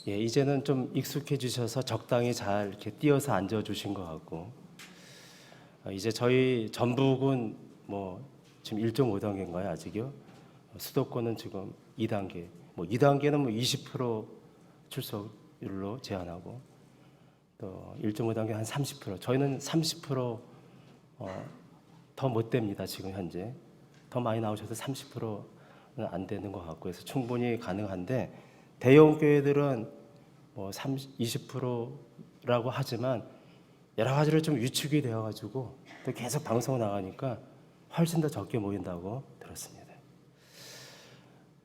예, 이제는 좀 익숙해지셔서 적당히 잘 이렇게 띄어서 앉아주신 것 같고, 이제 저희 전북은 뭐 지금 1.5단계인가요 아직요? 수도권은 지금 2단계, 뭐 2단계는 뭐 20% 출석률로 제한하고, 또 1.5단계 한 30%, 저희는 30% 더 못 됩니다 지금 현재. 더 많이 나오셔도 30%는 안 되는 것 같고 해서 충분히 가능한데, 대형 교회들은 뭐 20%라고 하지만 여러 가지로 좀 위축이 되어가지고 또 계속 방송 나가니까 훨씬 더 적게 모인다고 들었습니다.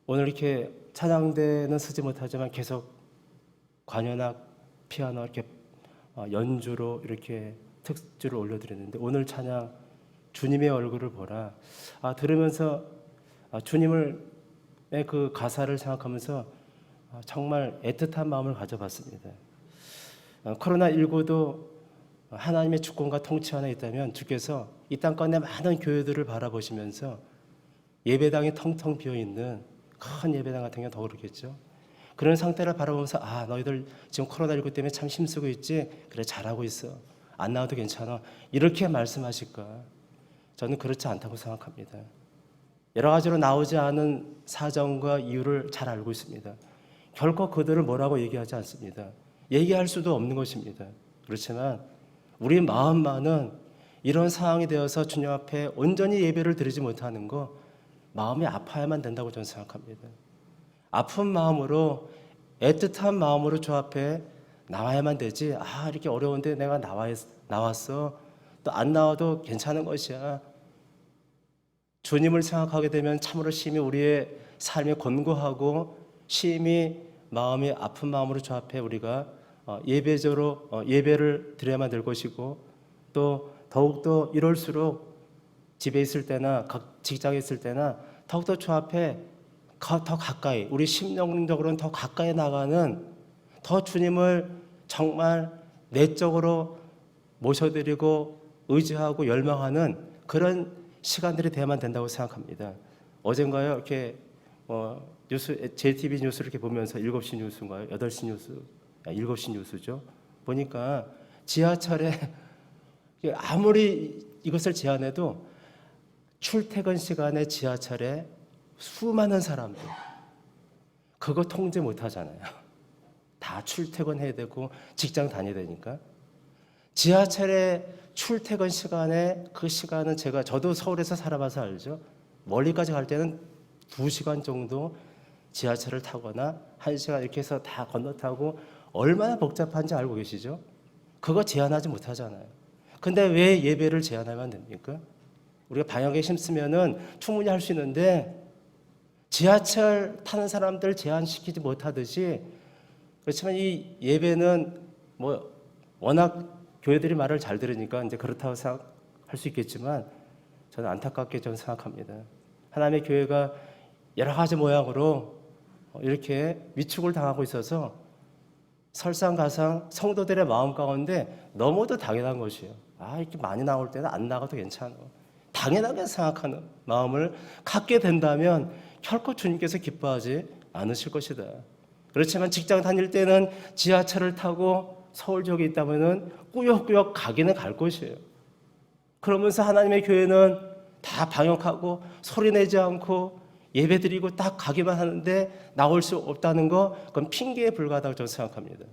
오늘 이렇게 찬양대는 쓰지 못하지만 계속 관현악, 피아노 이렇게 연주로 이렇게 특주를 올려드렸는데, 오늘 찬양 주님의 얼굴을 보라, 들으면서 주님의 그 가사를 생각하면서 정말 애틋한 마음을 가져봤습니다. 코로나19도 하나님의 주권과 통치 안에 있다면 주께서 이 땅가운데 많은 교회들을 바라보시면서 예배당이 텅텅 비어있는 큰 예배당 같은 경우는 더 그렇겠죠. 그런 상태를 바라보면서 너희들 지금 코로나19 때문에 참 힘쓰고 있지? 그래, 잘하고 있어. 안 나와도 괜찮아. 이렇게 말씀하실까? 저는 그렇지 않다고 생각합니다. 여러 가지로 나오지 않은 사정과 이유를 잘 알고 있습니다. 결코 그들을 뭐라고 얘기하지 않습니다. 얘기할 수도 없는 것입니다. 그렇지만 우리 마음만은 이런 상황이 되어서 주님 앞에 온전히 예배를 드리지 못하는 거, 마음이 아파야만 된다고 저는 생각합니다. 아픈 마음으로, 애틋한 마음으로 주 앞에 나와야만 되지, 이렇게 어려운데 내가 나왔어, 또 안 나와도 괜찮은 것이야. 주님을 생각하게 되면 참으로 심히 우리의 삶이 권고하고 심히 마음이 아픈 마음으로 주 앞에 우리가 예배적으로 예배를 드려야만 될 것이고, 또 더욱더 이럴수록 집에 있을 때나 각 직장에 있을 때나 더욱더 주 앞에 더 가까이, 우리 심령적으로는 더 가까이 나가는, 더 주님을 정말 내적으로 모셔드리고 의지하고 열망하는 그런 시간들이 돼야만 된다고 생각합니다. 어젠가요 이렇게 뉴스, JTBC 뉴스를 이렇게 보면서 7시 뉴스인가요? 8시 뉴스, 7시 뉴스죠. 보니까 지하철에 아무리 이것을 제한해도 출퇴근 시간에 지하철에 수많은 사람들, 그거 통제 못 하잖아요. 다 출퇴근해야 되고 직장 다녀야 되니까. 지하철에 출퇴근 시간에, 그 시간은 저도 서울에서 살아봐서 알죠. 멀리까지 갈 때는 2시간 정도 지하철을 타거나 1시간 이렇게 해서 다 건너타고, 얼마나 복잡한지 알고 계시죠? 그거 제한하지 못하잖아요. 근데 왜 예배를 제한하면 됩니까? 우리가 방역에 힘쓰면은 충분히 할 수 있는데, 지하철 타는 사람들 제한시키지 못하듯이, 그렇지만 이 예배는 뭐 워낙 교회들이 말을 잘 들으니까 이제 그렇다고 생각할 수 있겠지만, 저는 안타깝게 저는 생각합니다. 하나님의 교회가 여러 가지 모양으로 이렇게 위축을 당하고 있어서 설상가상 성도들의 마음 가운데 너무도 당연한 것이에요. 이렇게 많이 나올 때는 안 나가도 괜찮아, 당연하게 생각하는 마음을 갖게 된다면 결코 주님께서 기뻐하지 않으실 것이다. 그렇지만 직장 다닐 때는 지하철을 타고 서울 지역에 있다면은 꾸역꾸역 가기는 갈 것이에요. 그러면서 하나님의 교회는 다 방역하고 소리 내지 않고 예배드리고 딱 가기만 하는데 나올 수 없다는 거, 그건 핑계에 불과하다고 저는 생각합니다.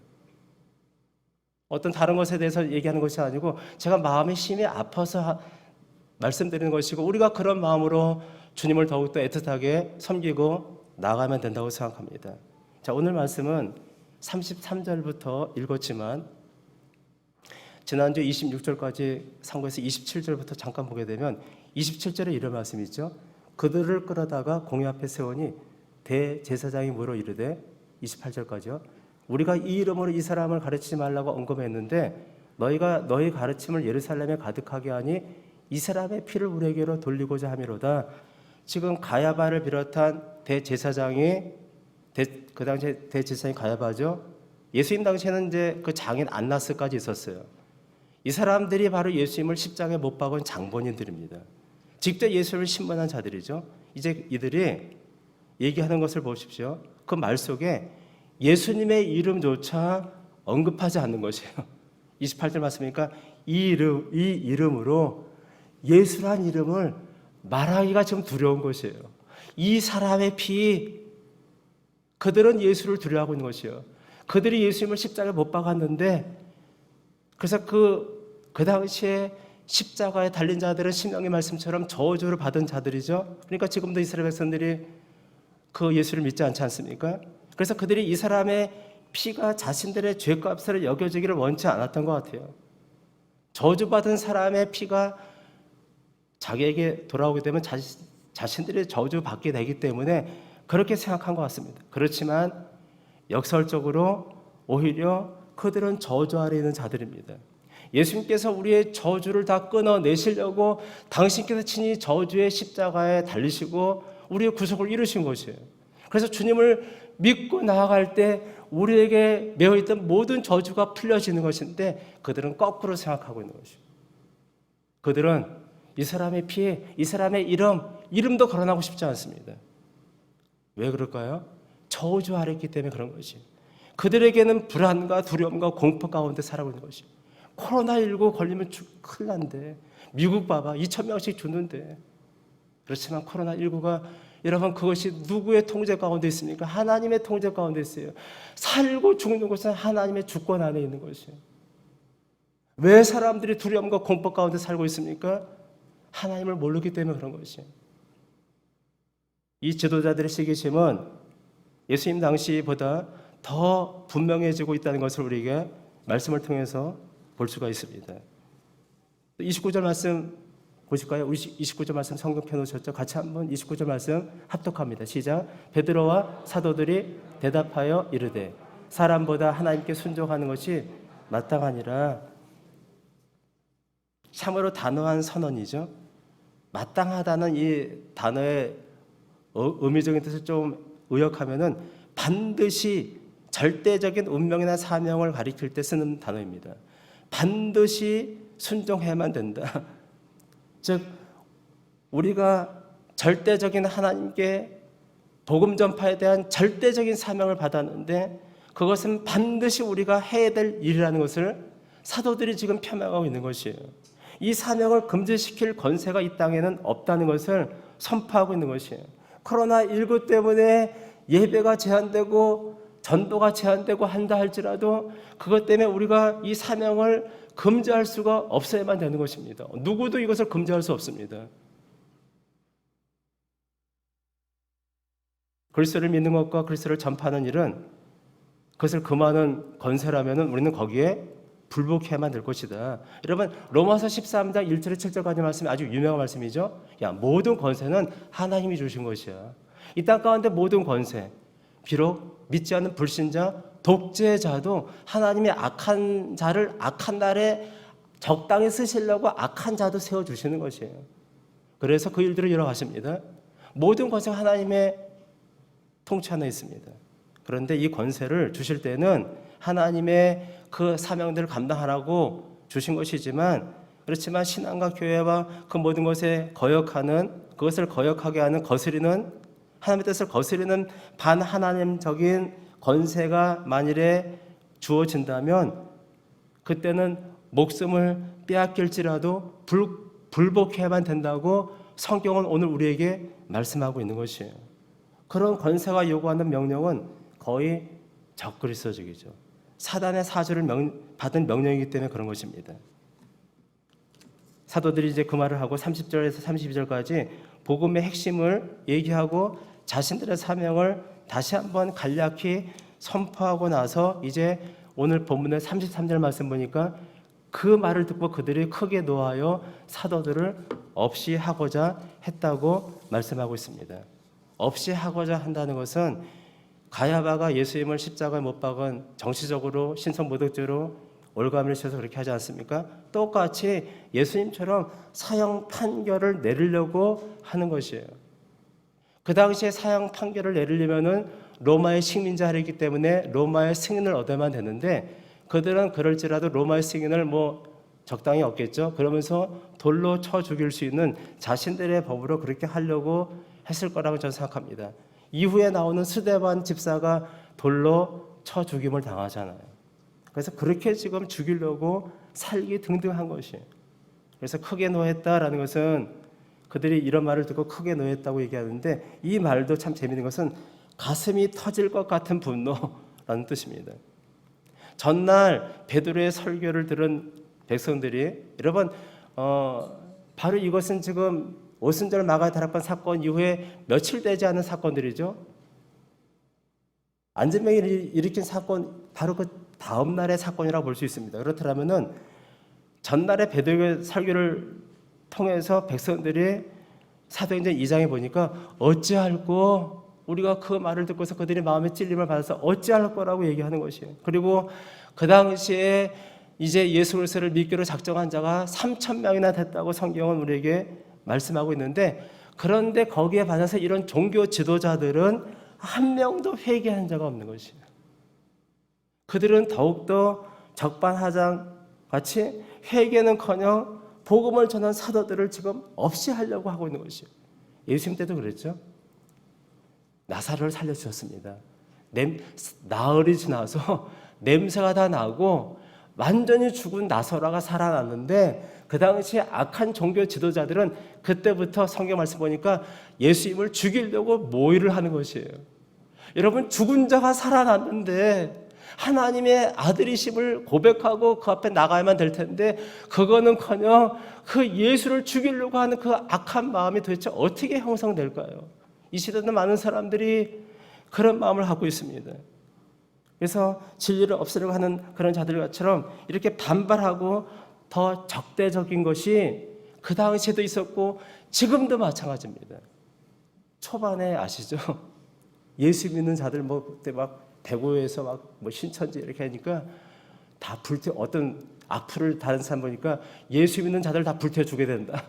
어떤 다른 것에 대해서 얘기하는 것이 아니고 제가 마음이 심히 아파서 말씀드리는 것이고, 우리가 그런 마음으로 주님을 더욱더 애틋하게 섬기고 나가면 된다고 생각합니다. 자, 오늘 말씀은 33절부터 읽었지만 지난주 26절까지 상고해서 27절부터 잠깐 보게 되면 27절에 이런 말씀이 있죠. 그들을 끌어다가 공회 앞에 세우니 대제사장이 물어 이르되, 28절까지요. 우리가 이 이름으로 이 사람을 가르치지 말라고 언급했는데 너희가 너희 가르침을 예루살렘에 가득하게 하니 이 사람의 피를 우리에게로 돌리고자 함이로다. 지금 가야바를 비롯한 대제사장이, 그 당시에 대제사장이 가야바죠. 예수님 당시에는 이제 그 장인 안나스까지 있었어요. 이 사람들이 바로 예수님을 십자가에 못 박은 장본인들입니다. 직접 예수를 신문한 자들이죠. 이제 이들이 얘기하는 것을 보십시오. 그 말 속에 예수님의 이름조차 언급하지 않는 것이에요. 28절 말씀이니까 이 이름으로 예수란 이름을 말하기가 좀 두려운 것이에요. 이 사람의 피, 그들은 예수를 두려워하고 있는 것이에요. 그들이 예수님을 십자가에 못 박았는데, 그래서 그 당시에 십자가에 달린 자들은 신명의 말씀처럼 저주를 받은 자들이죠. 그러니까 지금도 이스라엘 백성들이 그 예수를 믿지 않지 않습니까? 그래서 그들이 이 사람의 피가 자신들의 죄값을 여겨지기를 원치 않았던 것 같아요. 저주받은 사람의 피가 자기에게 돌아오게 되면 자신들이 저주받게 되기 때문에 그렇게 생각한 것 같습니다. 그렇지만 역설적으로 오히려 그들은 저주 아래 있는 자들입니다. 예수님께서 우리의 저주를 다 끊어내시려고 당신께서 친히 저주의 십자가에 달리시고 우리의 구속을 이루신 것이에요. 그래서 주님을 믿고 나아갈 때 우리에게 매어있던 모든 저주가 풀려지는 것인데, 그들은 거꾸로 생각하고 있는 것이에요. 그들은 이 사람의 피에 이 사람의 이름도 거론하고 싶지 않습니다. 왜 그럴까요? 저주 아래 있기 때문에 그런 것이. 그들에게는 불안과 두려움과 공포 가운데 살아가고 있는 것이. 코로나19 걸리면 큰일 난데, 미국 봐봐 2,000명씩 죽는데. 그렇지만 코로나19가 여러분, 그것이 누구의 통제 가운데 있습니까? 하나님의 통제 가운데 있어요. 살고 죽는 것은 하나님의 주권 안에 있는 것이에요. 왜 사람들이 두려움과 공포 가운데 살고 있습니까? 하나님을 모르기 때문에 그런 것이에요. 이 지도자들의 시기심은 예수님 당시보다 더 분명해지고 있다는 것을 우리에게 말씀을 통해서 볼 수가 있습니다. 29절 말씀 보실까요? 29절 말씀 성경 펴놓으셨죠? 같이 한번 29절 말씀 합독합니다. 시작. 베드로와 사도들이 대답하여 이르되 사람보다 하나님께 순종하는 것이 마땅하니라. 참으로 단호한 선언이죠. 마땅하다는 이 단어의 의미적인 뜻을 좀 의역하면은 반드시 절대적인 운명이나 사명을 가리킬 때 쓰는 단어입니다. 반드시 순종해야만 된다. 즉 우리가 절대적인 하나님께 복음 전파에 대한 절대적인 사명을 받았는데, 그것은 반드시 우리가 해야 될 일이라는 것을 사도들이 지금 표명하고 있는 것이에요. 이 사명을 금지시킬 권세가 이 땅에는 없다는 것을 선포하고 있는 것이에요. 코로나19 때문에 예배가 제한되고 전도가 제한되고 한다 할지라도 그것 때문에 우리가 이 사명을 금지할 수가 없어야만 되는 것입니다. 누구도 이것을 금지할 수 없습니다. 그리스도를 믿는 것과 그리스도를 전파하는 일은, 그것을 금하는 권세라면 우리는 거기에 불복해야만 될 것이다. 여러분, 로마서 13장 1절에 7절까지 말씀이 아주 유명한 말씀이죠. 모든 권세는 하나님이 주신 것이야. 이 땅 가운데 모든 권세, 비록 믿지 않는 불신자, 독재자도 하나님의 악한 자를 악한 날에 적당히 쓰시려고 악한 자도 세워주시는 것이에요. 그래서 그 일들을 이뤄가십니다. 모든 권세가 하나님의 통치 안에 있습니다. 그런데 이 권세를 주실 때는 하나님의 그 사명들을 감당하라고 주신 것이지만, 그렇지만 신앙과 교회와 그 모든 것에 거역하는, 그것을 거역하게 하는, 거스리는, 하나님의 뜻을 거스리는 반하나님적인 권세가 만일에 주어진다면 그때는 목숨을 빼앗길지라도 불복해야만 된다고 성경은 오늘 우리에게 말씀하고 있는 것이에요. 그런 권세가 요구하는 명령은 거의 적그리스도적이죠. 사단의 사주를 받은 명령이기 때문에 그런 것입니다. 사도들이 이제 그 말을 하고 30절에서 32절까지 복음의 핵심을 얘기하고 자신들의 사명을 다시 한번 간략히 선포하고 나서 이제 오늘 본문의 33절 말씀 보니까 그 말을 듣고 그들이 크게 노하여 사도들을 없이 하고자 했다고 말씀하고 있습니다. 없이 하고자 한다는 것은 가야바가 예수님을 십자가에 못 박은 정치적으로 신성모독죄로 올가미를 씌워서 그렇게 하지 않습니까? 똑같이 예수님처럼 사형 판결을 내리려고 하는 것이에요. 그 당시에 사형 판결을 내리려면은 로마의 식민자이기 때문에 로마의 승인을 얻어야만 되는데, 그들은 그럴지라도 로마의 승인을 적당히 얻겠죠. 그러면서 돌로 쳐 죽일 수 있는 자신들의 법으로 그렇게 하려고 했을 거라고 저는 생각합니다. 이후에 나오는 스데반 집사가 돌로 쳐 죽임을 당하잖아요. 그래서 그렇게 지금 죽이려고 살기 등등한 것이. 그래서 크게 노했다라는 것은 그들이 이런 말을 듣고 크게 노했다고 얘기하는데, 이 말도 참 재미있는 것은 가슴이 터질 것 같은 분노라는 뜻입니다. 전날 베드로의 설교를 들은 백성들이, 여러분 바로 이것은 지금 오순절 마가의 다락방 사건 이후에 며칠 되지 않은 사건들이죠. 안전병이 일으킨 사건 바로 그 다음 날의 사건이라고 볼 수 있습니다. 그렇다면은 전날의 베드로의 설교를 통해서 백성들이 사도행전 2장에 보니까 어찌할꼬, 우리가 그 말을 듣고서 그들이 마음의 찔림을 받아서 어찌할 거라고 얘기하는 것이에요. 그리고 그 당시에 이제 예수 그리스도를 믿기로 작정한 자가 3,000명이나 됐다고 성경은 우리에게 말씀하고 있는데, 그런데 거기에 반해서 이런 종교 지도자들은 한 명도 회개한 자가 없는 것이에요. 그들은 더욱더 적반하장 같이 회개는커녕 복음을 전한 사도들을 지금 없이 하려고 하고 있는 것이에요. 예수님 때도 그랬죠. 나사로를 살려주셨습니다. 나흘이 지나서 냄새가 다 나고 완전히 죽은 나사로가 살아났는데, 그 당시 악한 종교 지도자들은 그때부터 성경 말씀 보니까 예수님을 죽이려고 모의를 하는 것이에요. 여러분, 죽은 자가 살아났는데 하나님의 아들이심을 고백하고 그 앞에 나가야만 될 텐데, 그거는커녕 그 예수를 죽이려고 하는 그 악한 마음이 도대체 어떻게 형성될까요? 이 시대는 많은 사람들이 그런 마음을 갖고 있습니다. 그래서 진리를 없애려고 하는 그런 자들처럼 이렇게 반발하고 더 적대적인 것이 그 당시에도 있었고 지금도 마찬가지입니다. 초반에 아시죠? 예수 믿는 자들 그때 막 대구에서 막 신천지 이렇게 하니까 다 어떤 악플을 다른 사람 보니까 예수 믿는 자들 다 불태워주게 된다.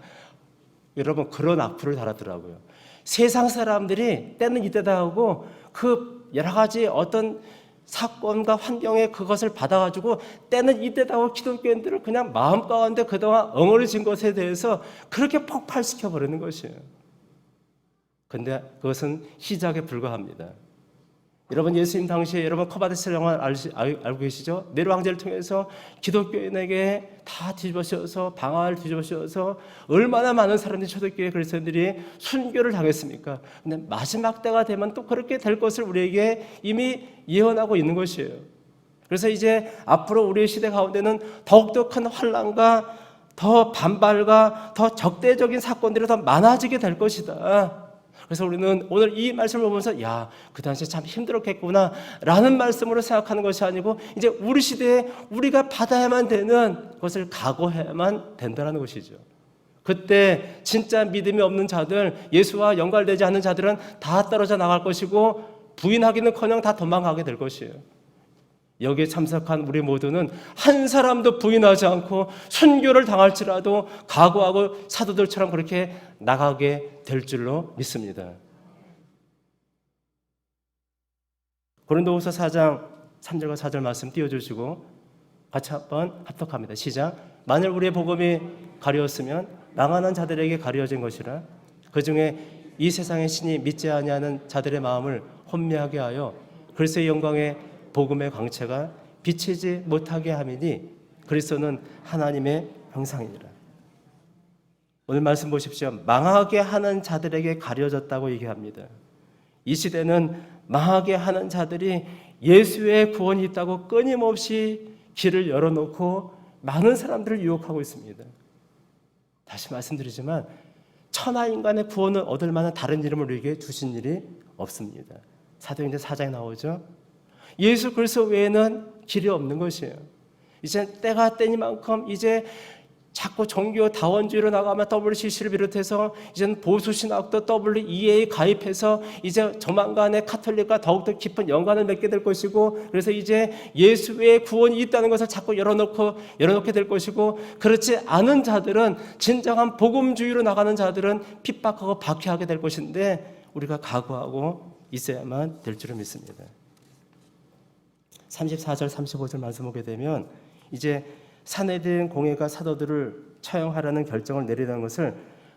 여러분, 그런 악플을 달았더라고요. 세상 사람들이 때는 이때다 하고 그 여러 가지 어떤 사건과 환경에 그것을 받아가지고 때는 이때다 하고 기독교인들을 그냥 마음 가운데 그동안 엉어리진 것에 대해서 그렇게 폭발시켜버리는 것이에요. 근데 그것은 시작에 불과합니다. 여러분, 예수님 당시에 여러분 커바데스 영화 알고 계시죠? 네로 황제를 통해서 기독교인에게 다 뒤집어 씌워서 방아를 뒤집어 씌워서 얼마나 많은 사람들이 초대교회 그리스도인들이 순교를 당했습니까? 근데 마지막 때가 되면 또 그렇게 될 것을 우리에게 이미 예언하고 있는 것이에요. 그래서 이제 앞으로 우리의 시대 가운데는 더욱더 큰 환난과 더 반발과 더 적대적인 사건들이 더 많아지게 될 것이다. 그래서 우리는 오늘 이 말씀을 보면서 그 당시에 참 힘들었겠구나 라는 말씀으로 생각하는 것이 아니고, 이제 우리 시대에 우리가 받아야만 되는 것을 각오해야만 된다는 것이죠. 그때 진짜 믿음이 없는 자들, 예수와 연관되지 않는 자들은 다 떨어져 나갈 것이고 부인하기는커녕 다 도망가게 될 것이에요. 여기에 참석한 우리 모두는 한 사람도 부인하지 않고 순교를 당할지라도 각오하고 사도들처럼 그렇게 나가게 될 줄로 믿습니다. 고린도후서 4장 3절과 4절 말씀 띄워주시고 같이 한번 합독합니다. 시작. 만일 우리의 복음이 가려웠으면 망하는 자들에게 가려진 것이라, 그 중에 이 세상의 신이 믿지 아니하는 자들의 마음을 혼미하게 하여 그리스도의 영광의 복음의 광채가 비치지 못하게 함이니 그리스도는 하나님의 형상이니라. 오늘 말씀 보십시오. 망하게 하는 자들에게 가려졌다고 얘기합니다. 이 시대는 망하게 하는 자들이 예수의 구원이 있다고 끊임없이 길을 열어놓고 많은 사람들을 유혹하고 있습니다. 다시 말씀드리지만 천하인간의 구원을 얻을 만한 다른 이름을 우리에게 주신 일이 없습니다. 사도행전 4장에 나오죠. 예수 그리스도 외에는 길이 없는 것이에요. 이제 때가 때니만큼 이제 자꾸 종교 다원주의로 나가면 WCC를 비롯해서 이제는 보수신학도 WEA에 가입해서 이제 조만간에 카톨릭과 더욱더 깊은 연관을 맺게 될 것이고, 그래서 이제 예수 외에 구원이 있다는 것을 자꾸 열어놓게 될 것이고, 그렇지 않은 자들은, 진정한 복음주의로 나가는 자들은 핍박하고 박해하게 될 것인데 우리가 각오하고 있어야만 될 줄을 믿습니다. 34절 35절 말씀 보게 되면 이제 사내들인 공회가 사도들을 처형하라는 결정을 내리는 것을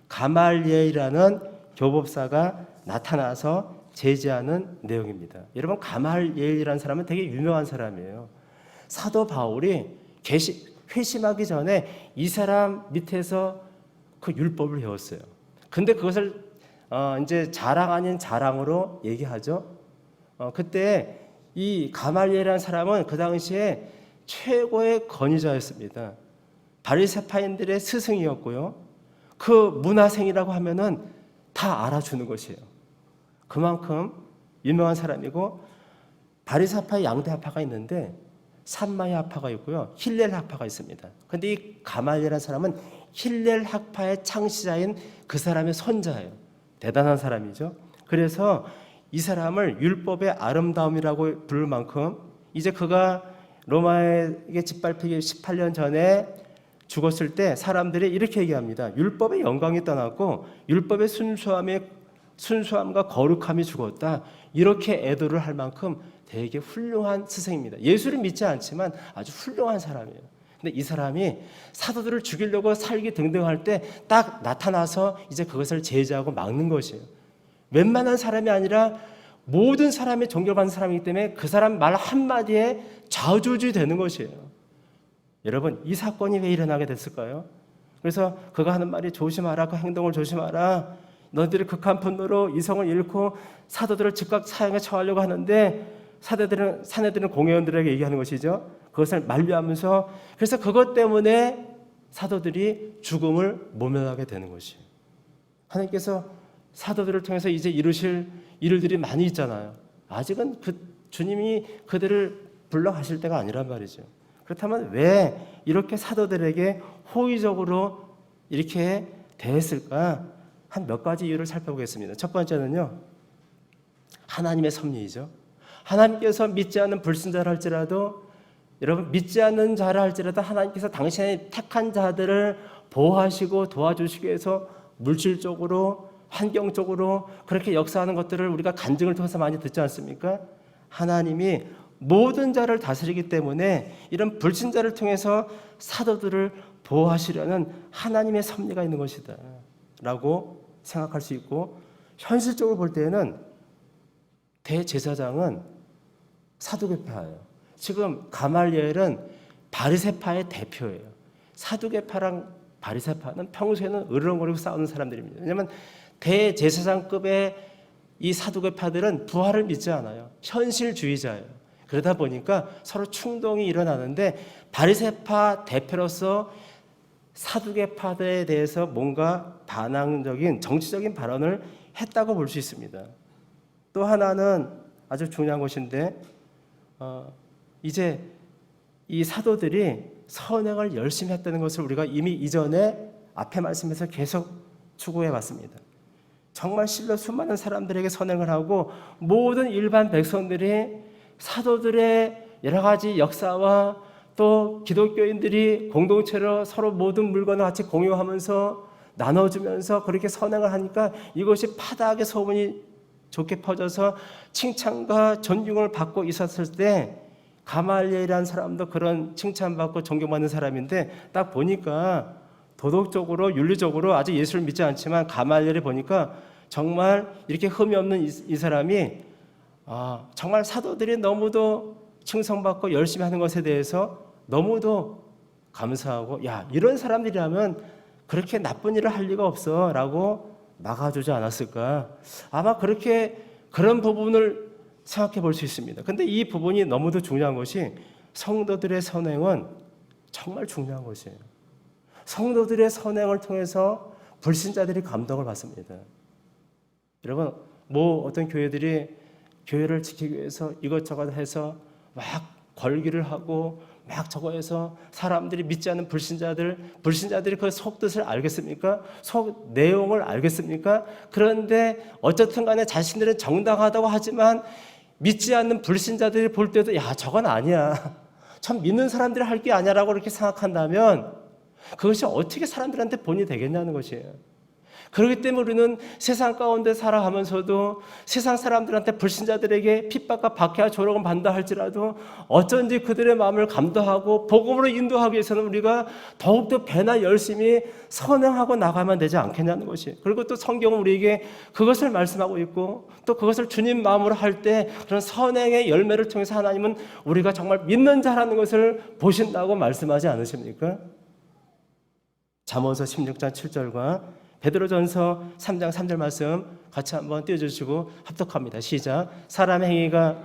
가말리엘이라는 교법사가 나타나서 제지하는 내용입니다. 여러분, 가말리엘이라는 사람은 되게 유명한 사람이에요. 사도 바울이 회심하기 전에 이 사람 밑에서 그 율법을 배웠어요. 근데 그것을 이제 자랑 아닌 자랑으로 얘기하죠. 그때 이 가말리엘이라는 사람은 그 당시에 최고의 권위자였습니다. 바리새파인들의 스승이었고요. 그 문화생이라고 하면은 다 알아주는 것이에요. 그만큼 유명한 사람이고, 바리새파의 양대 학파가 있는데 산마의 학파가 있고요, 힐렐 학파가 있습니다. 근데 이 가말리엘이라는 사람은 힐렐 학파의 창시자인 그 사람의 손자예요. 대단한 사람이죠. 그래서 이 사람을 율법의 아름다움이라고 부를 만큼, 이제 그가 로마에게 짓밟히기 18년 전에 죽었을 때 사람들이 이렇게 얘기합니다. 율법의 영광이 떠났고 율법의 순수함과 거룩함이 죽었다. 이렇게 애도를 할 만큼 되게 훌륭한 스승입니다. 예수를 믿지 않지만 아주 훌륭한 사람이에요. 근데 이 사람이 사도들을 죽이려고 살기 등등할 때 딱 나타나서 이제 그것을 제지하고 막는 것이에요. 웬만한 사람이 아니라 모든 사람이 존경받는 사람이기 때문에 그 사람 말 한마디에 좌우조지 되는 것이에요. 여러분, 이 사건이 왜 일어나게 됐을까요? 그래서 그가 하는 말이 조심하라, 그 행동을 조심하라. 너희들이 극한 분노로 이성을 잃고 사도들을 즉각 사형에 처하려고 하는데 사내들은 공회원들에게 얘기하는 것이죠. 그것을 만류하면서, 그래서 그것 때문에 사도들이 죽음을 모면하게 되는 것이에요. 하나님께서 사도들을 통해서 이제 이루실 일들이 많이 있잖아요. 아직은 주님이 그들을 불러가실 때가 아니란 말이죠. 그렇다면 왜 이렇게 사도들에게 호의적으로 이렇게 대했을까? 한 몇 가지 이유를 살펴보겠습니다. 첫 번째는요, 하나님의 섭리이죠. 하나님께서 믿지 않는 불신자를 할지라도, 여러분, 믿지 않는 자를 할지라도 하나님께서 당신의 택한 자들을 보호하시고 도와주시기 위해서 물질적으로, 환경적으로 그렇게 역사하는 것들을 우리가 간증을 통해서 많이 듣지 않습니까? 하나님이 모든 자를 다스리기 때문에 이런 불신자를 통해서 사도들을 보호하시려는 하나님의 섭리가 있는 것이다 라고 생각할 수 있고, 현실적으로 볼 때는 대제사장은 사두개파예요. 지금 가말리엘은 바리새파의 대표예요. 사두개파랑 바리새파는 평소에는 으르렁거리고 싸우는 사람들입니다. 왜냐하면 대제사장급의 이 사두개파들은 부활을 믿지 않아요. 현실주의자예요. 그러다 보니까 서로 충동이 일어나는데, 바리새파 대표로서 사두개파들에 대해서 뭔가 반항적인 정치적인 발언을 했다고 볼 수 있습니다. 또 하나는 아주 중요한 것인데, 이제 이 사도들이 선행을 열심히 했다는 것을 우리가 이미 이전에 앞에 말씀에서 계속 추구해 왔습니다. 정말 실로 수많은 사람들에게 선행을 하고 모든 일반 백성들이 사도들의 여러 가지 역사와 또 기독교인들이 공동체로 서로 모든 물건을 같이 공유하면서 나눠주면서 그렇게 선행을 하니까 이것이 파다하게 소문이 좋게 퍼져서 칭찬과 존경을 받고 있었을 때, 가말리엘이라는 사람도 그런 칭찬받고 존경받는 사람인데, 딱 보니까 도덕적으로 윤리적으로 아직 예수를 믿지 않지만 가말리엘을 보니까 정말 이렇게 흠이 없는 이 사람이 정말 사도들이 너무도 칭송받고 열심히 하는 것에 대해서 너무도 감사하고, 야, 이런 사람들이라면 그렇게 나쁜 일을 할 리가 없어 라고 막아주지 않았을까. 아마 그런 부분을 생각해 볼 수 있습니다. 근데 이 부분이 너무도 중요한 것이, 성도들의 선행은 정말 중요한 것이에요. 성도들의 선행을 통해서 불신자들이 감동을 받습니다. 여러분, 어떤 교회들이 교회를 지키기 위해서 이것저것 해서 막 걸기를 하고 막 저거 해서 사람들이 믿지 않는 불신자들이 그 속뜻을 알겠습니까? 속 내용을 알겠습니까? 그런데 어쨌든 간에 자신들은 정당하다고 하지만 믿지 않는 불신자들이 볼 때도, 야, 저건 아니야, 참 믿는 사람들이 할 게 아니야 라고 그렇게 생각한다면 그것이 어떻게 사람들한테 본이 되겠냐는 것이에요. 그렇기 때문에 우리는 세상 가운데 살아가면서도 세상 사람들한테 불신자들에게 핍박과 박해와 조롱을 받는다 할지라도 어쩐지 그들의 마음을 감도하고 복음으로 인도하기 위해서는 우리가 더욱더 배나 열심히 선행하고 나가면 되지 않겠냐는 것이. 그리고 또 성경은 우리에게 그것을 말씀하고 있고 또 그것을 주님 마음으로 할 때 그런 선행의 열매를 통해서 하나님은 우리가 정말 믿는 자라는 것을 보신다고 말씀하지 않으십니까? 잠언서 16장 7절과 베드로전서 3장 3절 말씀 같이 한번 띄워주시고 합독합니다. 시작. 사람의 행위가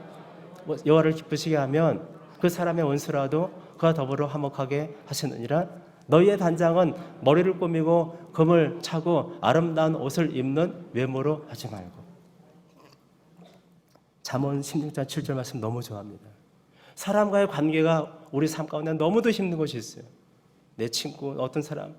여호와를 기쁘시게 하면 그 사람의 원수라도 그와 더불어 화목하게 하시느니라. 너희의 단장은 머리를 꾸미고 금을 차고 아름다운 옷을 입는 외모로 하지 말고. 잠언 16장 7절 말씀 너무 좋아합니다. 사람과의 관계가 우리 삶 가운데 너무도 힘든 것이 있어요. 내 친구, 어떤 사람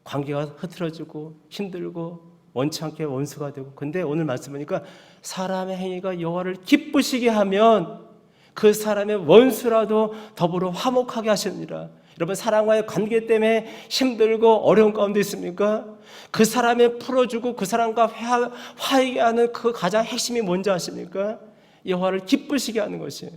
관계가 흐트러지고 힘들고 원치 않게 원수가 되고. 근데 오늘 말씀 보니까 사람의 행위가 여호와를 기쁘시게 하면 그 사람의 원수라도 더불어 화목하게 하시느니라. 여러분, 사람과의 관계 때문에 힘들고 어려운 가운데 있습니까? 그 사람을 풀어주고 그 사람과 화해하게 하는 그 가장 핵심이 뭔지 아십니까? 여호와를 기쁘시게 하는 것이에요.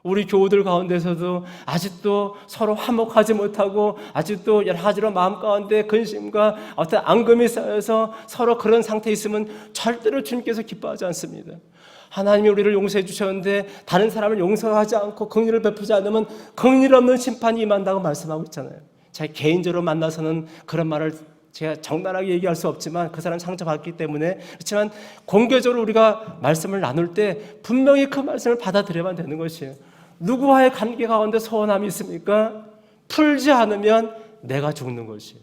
우리 교우들 가운데서도 아직도 서로 화목하지 못하고 아직도 여러 가지로 마음 가운데 근심과 어떤 앙금이 쌓여서 서로 그런 상태에 있으면 절대로 주님께서 기뻐하지 않습니다. 하나님이 우리를 용서해 주셨는데 다른 사람을 용서하지 않고 긍휼을 베푸지 않으면 긍휼 없는 심판이 임한다고 말씀하고 있잖아요. 제가 개인적으로 만나서는 그런 말을 제가 적나라하게 얘기할 수 없지만 그 사람 상처받기 때문에. 그렇지만 공개적으로 우리가 말씀을 나눌 때 분명히 그 말씀을 받아들여야만 되는 것이에요. 누구와의 관계 가운데 소원함이 있습니까? 풀지 않으면 내가 죽는 것이에요.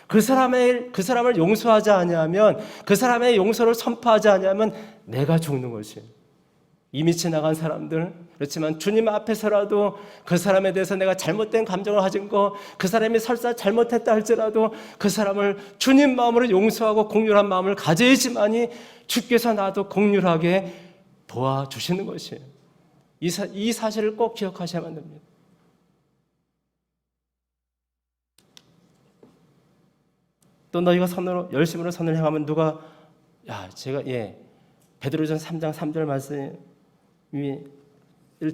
그 사람을 용서하지 않으면, 그 사람의 용서를 선포하지 않으면 내가 죽는 것이에요. 이미 지나간 사람들, 그렇지만 주님 앞에서라도 그 사람에 대해서 내가 잘못된 감정을 가진 거, 그 사람이 설사 잘못했다 할지라도 그 사람을 주님 마음으로 용서하고 긍휼한 마음을 가져야지만이 주께서 나도 긍휼하게 도와주시는 것이에요. 이 사실을 꼭 기억하셔야만 됩니다. 또 너희가 열심으로 선을 행하면 누가 베드로전 3장 3절 말씀을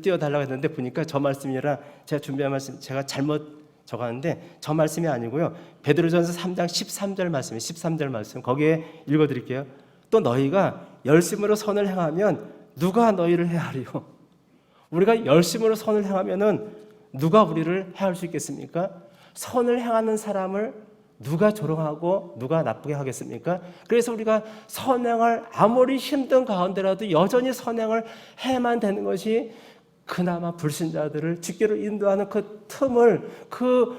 띄워달라고 했는데 보니까 저 말씀이라 제가 준비한 말씀 제가 잘못 적었는데 저 말씀이 아니고요. 베드로전서 3장 13절 말씀, 13절 말씀 거기에 읽어드릴게요. 또 너희가 열심으로 선을 행하면 누가 너희를 해하리요? 우리가 열심으로 선을 행하면은 누가 우리를 해할 수 있겠습니까? 선을 행하는 사람을 누가 조롱하고 누가 나쁘게 하겠습니까? 그래서 우리가 선행을 아무리 힘든 가운데라도 여전히 선행을 해야만 되는 것이 그나마 불신자들을 주께로 인도하는 그 틈을, 그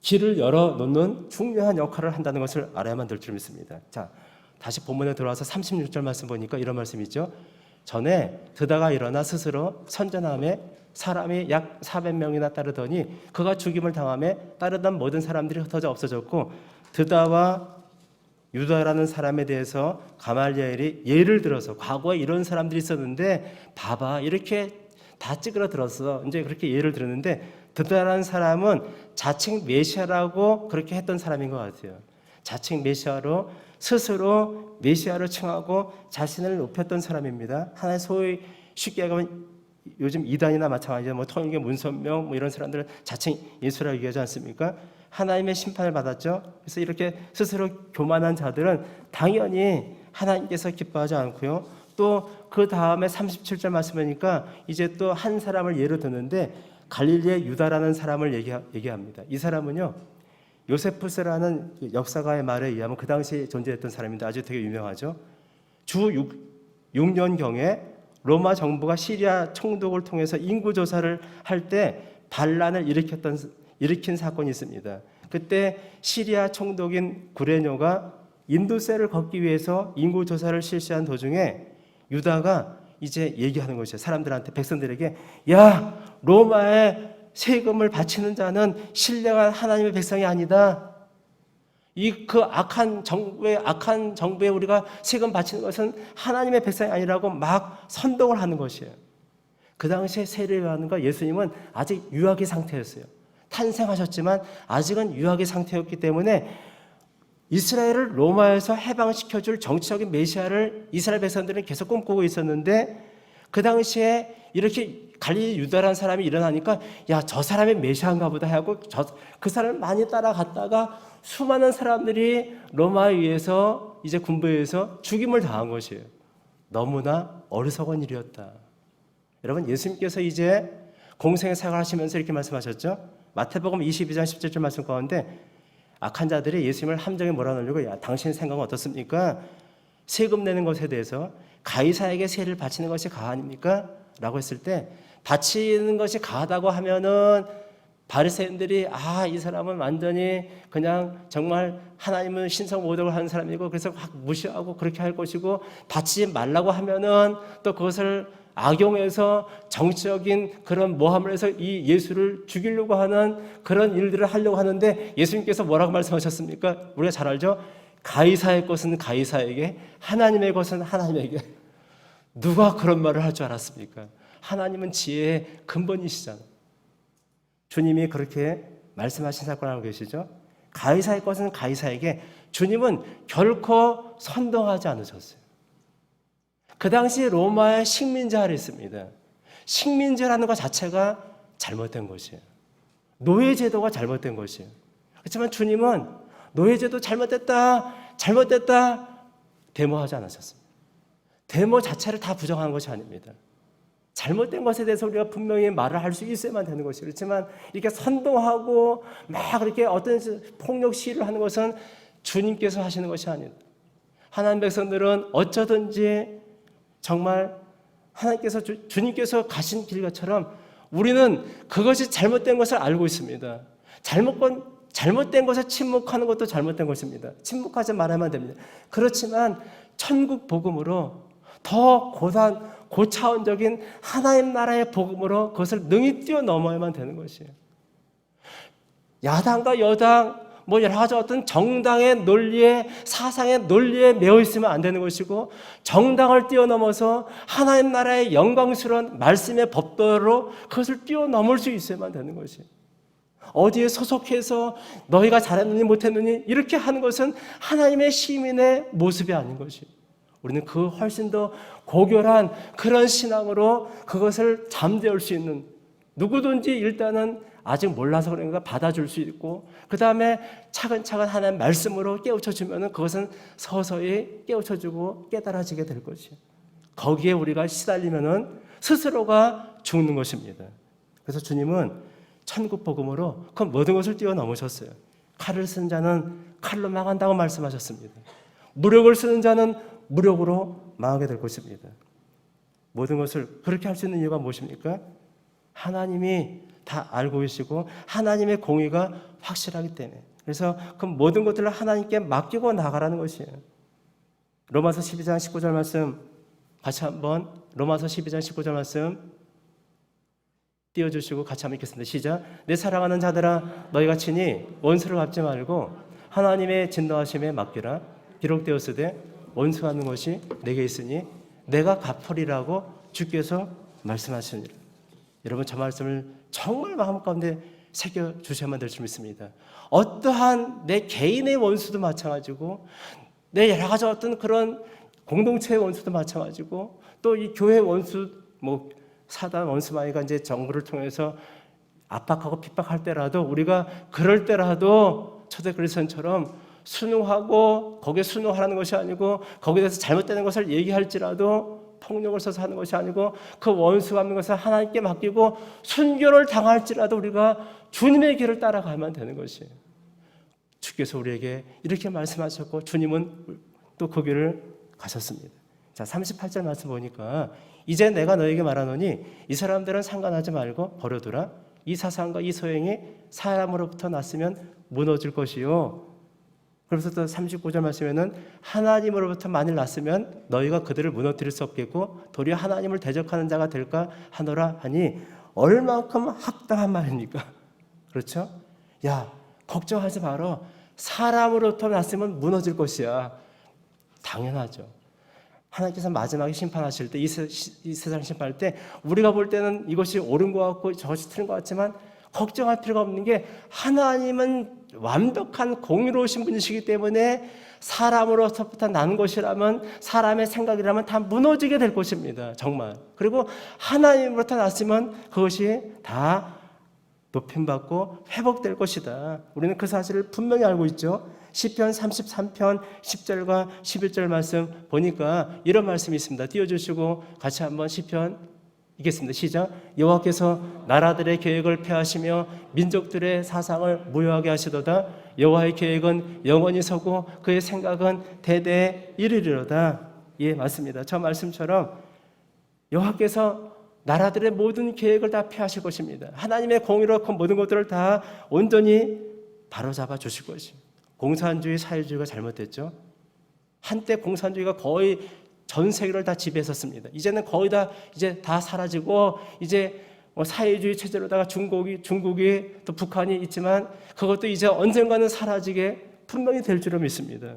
길을 열어놓는 중요한 역할을 한다는 것을 알아야만 될 줄 믿습니다. 자, 다시 본문에 들어와서 36절 말씀 보니까 이런 말씀이 있죠. 전에 드다가 일어나 스스로 선전함에 사람이 약 400명이나 따르더니 그가 죽임을 당함에 따르던 모든 사람들이 흩어져 없어졌고 드다와 유다라는 사람에 대해서 가말리엘이 예를 들어서 과거에 이런 사람들이 있었는데 봐봐 이렇게 다 찌그러들었어. 이제 그렇게 예를 들었는데 드다라는 사람은 자칭 메시아라고 그렇게 했던 사람인 것 같아요. 자칭 메시아로 스스로 메시아를 칭하고 자신을 높였던 사람입니다. 하나의 소위 쉽게 얘기하면 요즘 이단이나 마찬가지로 통일교 문선명 이런 사람들은 자칭 예수라고 얘기하지 않습니까? 하나님의 심판을 받았죠. 그래서 이렇게 스스로 교만한 자들은 당연히 하나님께서 기뻐하지 않고요. 또 그 다음에 37절 말씀하니까 이제 또 한 사람을 예로 드는데 갈릴리의 유다라는 사람을 얘기합니다. 이 사람은요. 요세푸스라는 역사가의 말에 의하면 그 당시 존재했던 사람인데 아주 되게 유명하죠. 주 6년경에 로마 정부가 시리아 총독을 통해서 인구조사를 할 때 반란을 일으킨 사건이 있습니다. 그때 시리아 총독인 구레뇨가 인도세를 걷기 위해서 인구조사를 실시한 도중에 유다가 이제 얘기하는 것이에요. 사람들한테, 백성들에게 야, 로마에 세금을 바치는 자는 신령한 하나님의 백성이 아니다. 그 악한 정부에 우리가 세금 바치는 것은 하나님의 백성이 아니라고 막 선동을 하는 것이에요. 그 당시에 세례요한과 예수님은 아직 유아기 상태였어요. 탄생하셨지만 아직은 유아기 상태였기 때문에 이스라엘을 로마에서 해방시켜줄 정치적인 메시아를 이스라엘 백성들은 계속 꿈꾸고 있었는데, 그 당시에 이렇게 갈릴리 유다라는 사람이 일어나니까 야, 저 사람이 메시아인가 보다 하고 그 사람을 많이 따라갔다가 수많은 사람들이 로마에 의해서 이제 군부에 의해서 죽임을 당한 것이에요. 너무나 어리석은 일이었다. 여러분, 예수님께서 이제 공생의 사역을 하시면서 이렇게 말씀하셨죠. 마태복음 22장 17절 말씀 가운데 악한 자들이 예수님을 함정에 몰아넣으려고, 야, 당신 생각은 어떻습니까? 세금 내는 것에 대해서 가이사에게 세를 바치는 것이 가하 아닙니까? 라고 했을 때, 바치는 것이 가하다고 하면은 바리새인들이 이 사람은 완전히 그냥 정말 하나님은 신성 모독을 하는 사람이고 그래서 확 무시하고 그렇게 할 것이고, 바치지 말라고 하면은 또 그것을 악용해서 정치적인 그런 모함을 해서 이 예수를 죽이려고 하는 그런 일들을 하려고 하는데, 예수님께서 뭐라고 말씀하셨습니까? 우리가 잘 알죠? 가이사의 것은 가이사에게, 하나님의 것은 하나님에게. 누가 그런 말을 할 줄 알았습니까? 하나님은 지혜의 근본이시잖아요. 주님이 그렇게 말씀하신 사건 알고 계시죠? 가이사의 것은 가이사에게. 주님은 결코 선동하지 않으셨어요. 그 당시 로마의 식민지하에 있습니다. 식민지라는 것 자체가 잘못된 것이에요. 노예제도가 잘못된 것이에요. 그렇지만 주님은 노예제도 잘못됐다 데모하지 않으셨습니다. 데모 자체를 다 부정한 것이 아닙니다. 잘못된 것에 대해서 우리가 분명히 말을 할 수 있어야만 되는 것이에요. 그렇지만 이렇게 선동하고 막 그렇게 어떤 폭력 시위를 하는 것은 주님께서 하시는 것이 아닙니다. 하나님 백성들은 어쩌든지 정말 하나님께서 주님께서 가신 길처럼 우리는 그것이 잘못된 것을 알고 있습니다. 잘못된 것에 침묵하는 것도 잘못된 것입니다. 침묵하지 말아야만 됩니다. 그렇지만 천국 복음으로 더 고차원적인 하나님 나라의 복음으로 그것을 능히 뛰어넘어야만 되는 것이에요. 야당과 여당, 여러 가지 어떤 정당의 논리에, 사상의 논리에 매여 있으면 안 되는 것이고, 정당을 뛰어넘어서 하나님 나라의 영광스러운 말씀의 법도로 그것을 뛰어넘을 수 있어야만 되는 것이에요. 어디에 소속해서 너희가 잘했느니 못했느니 이렇게 하는 것은 하나님의 시민의 모습이 아닌 것이에요. 우리는 그 훨씬 더 고결한 그런 신앙으로 그것을 잠재울 수 있는, 누구든지 일단은 아직 몰라서 그런가 받아줄 수 있고, 그 다음에 차근차근 하나님 말씀으로 깨우쳐주면 그것은 서서히 깨우쳐주고 깨달아지게 될 것이에요. 거기에 우리가 시달리면 스스로가 죽는 것입니다. 그래서 주님은 천국 복음으로 그 모든 것을 뛰어넘으셨어요. 칼을 쓰는 자는 칼로 망한다고 말씀하셨습니다. 무력을 쓰는 자는 무력으로 망하게 될 것입니다. 모든 것을 그렇게 할 수 있는 이유가 무엇입니까? 하나님이 다 알고 계시고 하나님의 공의가 확실하기 때문에. 그래서 그 모든 것들을 하나님께 맡기고 나가라는 것이에요. 로마서 12장 19절 말씀 같이 한번, 로마서 12장 19절 말씀 띄워주시고 같이 한번 읽겠습니다. 시작. 내 사랑하는 자들아, 너희가 친히 원수를 갚지 말고 하나님의 진노하심에 맡기라. 기록되었으되 원수하는 것이 내게 있으니 내가 갚으리라고 주께서 말씀하시니라. 여러분, 저 말씀을 정말 마음 가운데 새겨주셔야만 될 줄 믿습니다. 어떠한 내 개인의 원수도 마찬가지고, 내 여러 가지 어떤 그런 공동체의 원수도 마찬가지고, 또 이 교회 원수, 사단 원수마이가 이제 정부를 통해서 압박하고 핍박할 때라도, 우리가 그럴 때라도 초대 그리스도인처럼 순응하고, 거기에 순응하라는 것이 아니고 거기에 대해서 잘못되는 것을 얘기할지라도 폭력을 써서 하는 것이 아니고 그 원수가 하는 것을 하나님께 맡기고 순교를 당할지라도 우리가 주님의 길을 따라가면 되는 것이에요. 주께서 우리에게 이렇게 말씀하셨고 주님은 또 그 길을 가셨습니다. 자, 38절 말씀 보니까 이제 내가 너에게 말하노니 이 사람들은 상관하지 말고 버려두라. 이 사상과 이 소행이 사람으로부터 났으면 무너질 것이요. 그래서 또 39절 말씀에는 하나님으로부터 만일 났으면 너희가 그들을 무너뜨릴 수 없겠고 도리어 하나님을 대적하는 자가 될까 하노라 하니 얼만큼 합당한 말입니까? 그렇죠? 야, 걱정하지 마라. 사람으로부터 났으면 무너질 것이야. 당연하죠. 하나님께서 마지막에 심판하실 때, 이 세상 심판할 때 우리가 볼 때는 이것이 옳은 것 같고 저것이 틀린 것 같지만 걱정할 필요가 없는 게, 하나님은 완벽한 공의로우신 분이시기 때문에 사람으로서부터 난 것이라면, 사람의 생각이라면 다 무너지게 될 것입니다. 정말. 그리고 하나님으로부터 났으면 그것이 다 높임받고 회복될 것이다. 우리는 그 사실을 분명히 알고 있죠. 시편 33편 10절과 11절 말씀 보니까 이런 말씀이 있습니다. 띄워주시고 같이 한번 시편 읽겠습니다. 시작. 여호와께서 나라들의 계획을 폐하시며 민족들의 사상을 무효하게 하시도다. 여호와의 계획은 영원히 서고 그의 생각은 대대에 이르리로다. 예, 맞습니다. 저 말씀처럼 여호와께서 나라들의 모든 계획을 다 폐하실 것입니다. 하나님의 공의로 큰 모든 것들을 다 온전히 바로잡아 주실 것입니다. 공산주의, 사회주의가 잘못됐죠. 한때 공산주의가 거의 전 세계를 다 지배했었습니다. 이제는 거의 다 이제 다 사라지고 이제 사회주의 체제로다가 중국이 또 북한이 있지만 그것도 이제 언젠가는 사라지게 분명히 될 줄로 믿습니다.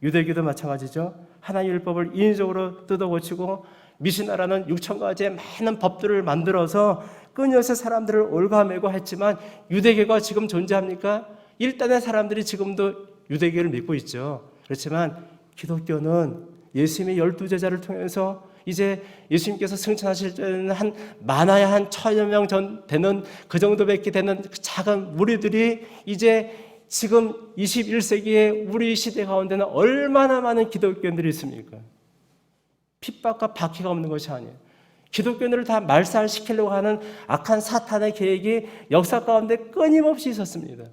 유대교도 마찬가지죠. 하나님 율법을 인위적으로 뜯어고치고 미시나라는 6,000가지의 많은 법들을 만들어서 끊어서 사람들을 올가매고 했지만 유대교가 지금 존재합니까? 일단의 사람들이 지금도 유대교를 믿고 있죠. 그렇지만 기독교는 예수님의 12제자를 통해서 이제 예수님께서 승천하실 때는 많아야 한 1,000여 명 전 되는 그 정도밖에 되는 그 작은 무리들이 이제 지금 21세기의 우리 시대 가운데는 얼마나 많은 기독교인들이 있습니까? 핍박과 박해가 없는 것이 아니에요. 기독교인들을 다 말살시키려고 하는 악한 사탄의 계획이 역사 가운데 끊임없이 있었습니다.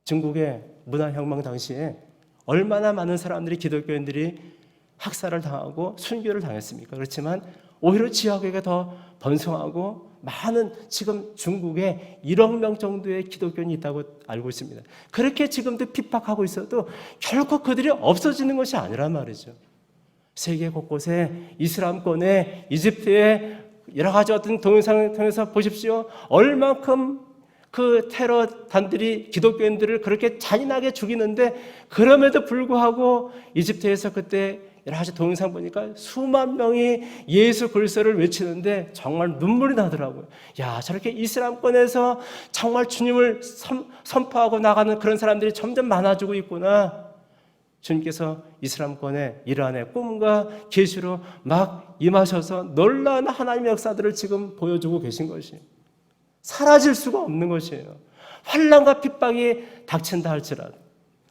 중국의 문화혁명 당시에 얼마나 많은 사람들이 기독교인들이 학살을 당하고 순교를 당했습니까? 그렇지만 오히려 지하교회가 더 번성하고 많은 지금 중국에 1억 명 정도의 기독교인이 있다고 알고 있습니다. 그렇게 지금도 핍박하고 있어도 결코 그들이 없어지는 것이 아니란 말이죠. 세계 곳곳에 이슬람권에 이집트에 여러 가지 어떤 동영상을 통해서 보십시오. 얼만큼 그 테러단들이 기독교인들을 그렇게 잔인하게 죽이는데 그럼에도 불구하고 이집트에서 그때 여러 가지 동영상 보니까 수만 명이 예수 그리스도를 외치는데 정말 눈물이 나더라고요. 야, 저렇게 이슬람권에서 정말 주님을 선포하고 나가는 그런 사람들이 점점 많아지고 있구나. 주님께서 이슬람권의 이란의 꿈과 계시로 막 임하셔서 놀라운 하나님의 역사들을 지금 보여주고 계신 것이에요. 사라질 수가 없는 것이에요. 환난과 핍박이 닥친다 할지라도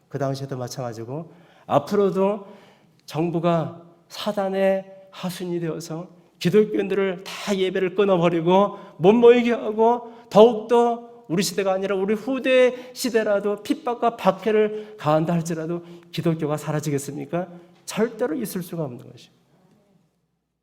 그 당시에도 마찬가지고 앞으로도 정부가 사단의 하순이 되어서 기독교인들을 다 예배를 끊어버리고 못 모이게 하고 더욱더 우리 시대가 아니라 우리 후대 시대라도 핍박과 박해를 가한다 할지라도 기독교가 사라지겠습니까? 절대로 있을 수가 없는 것이에요.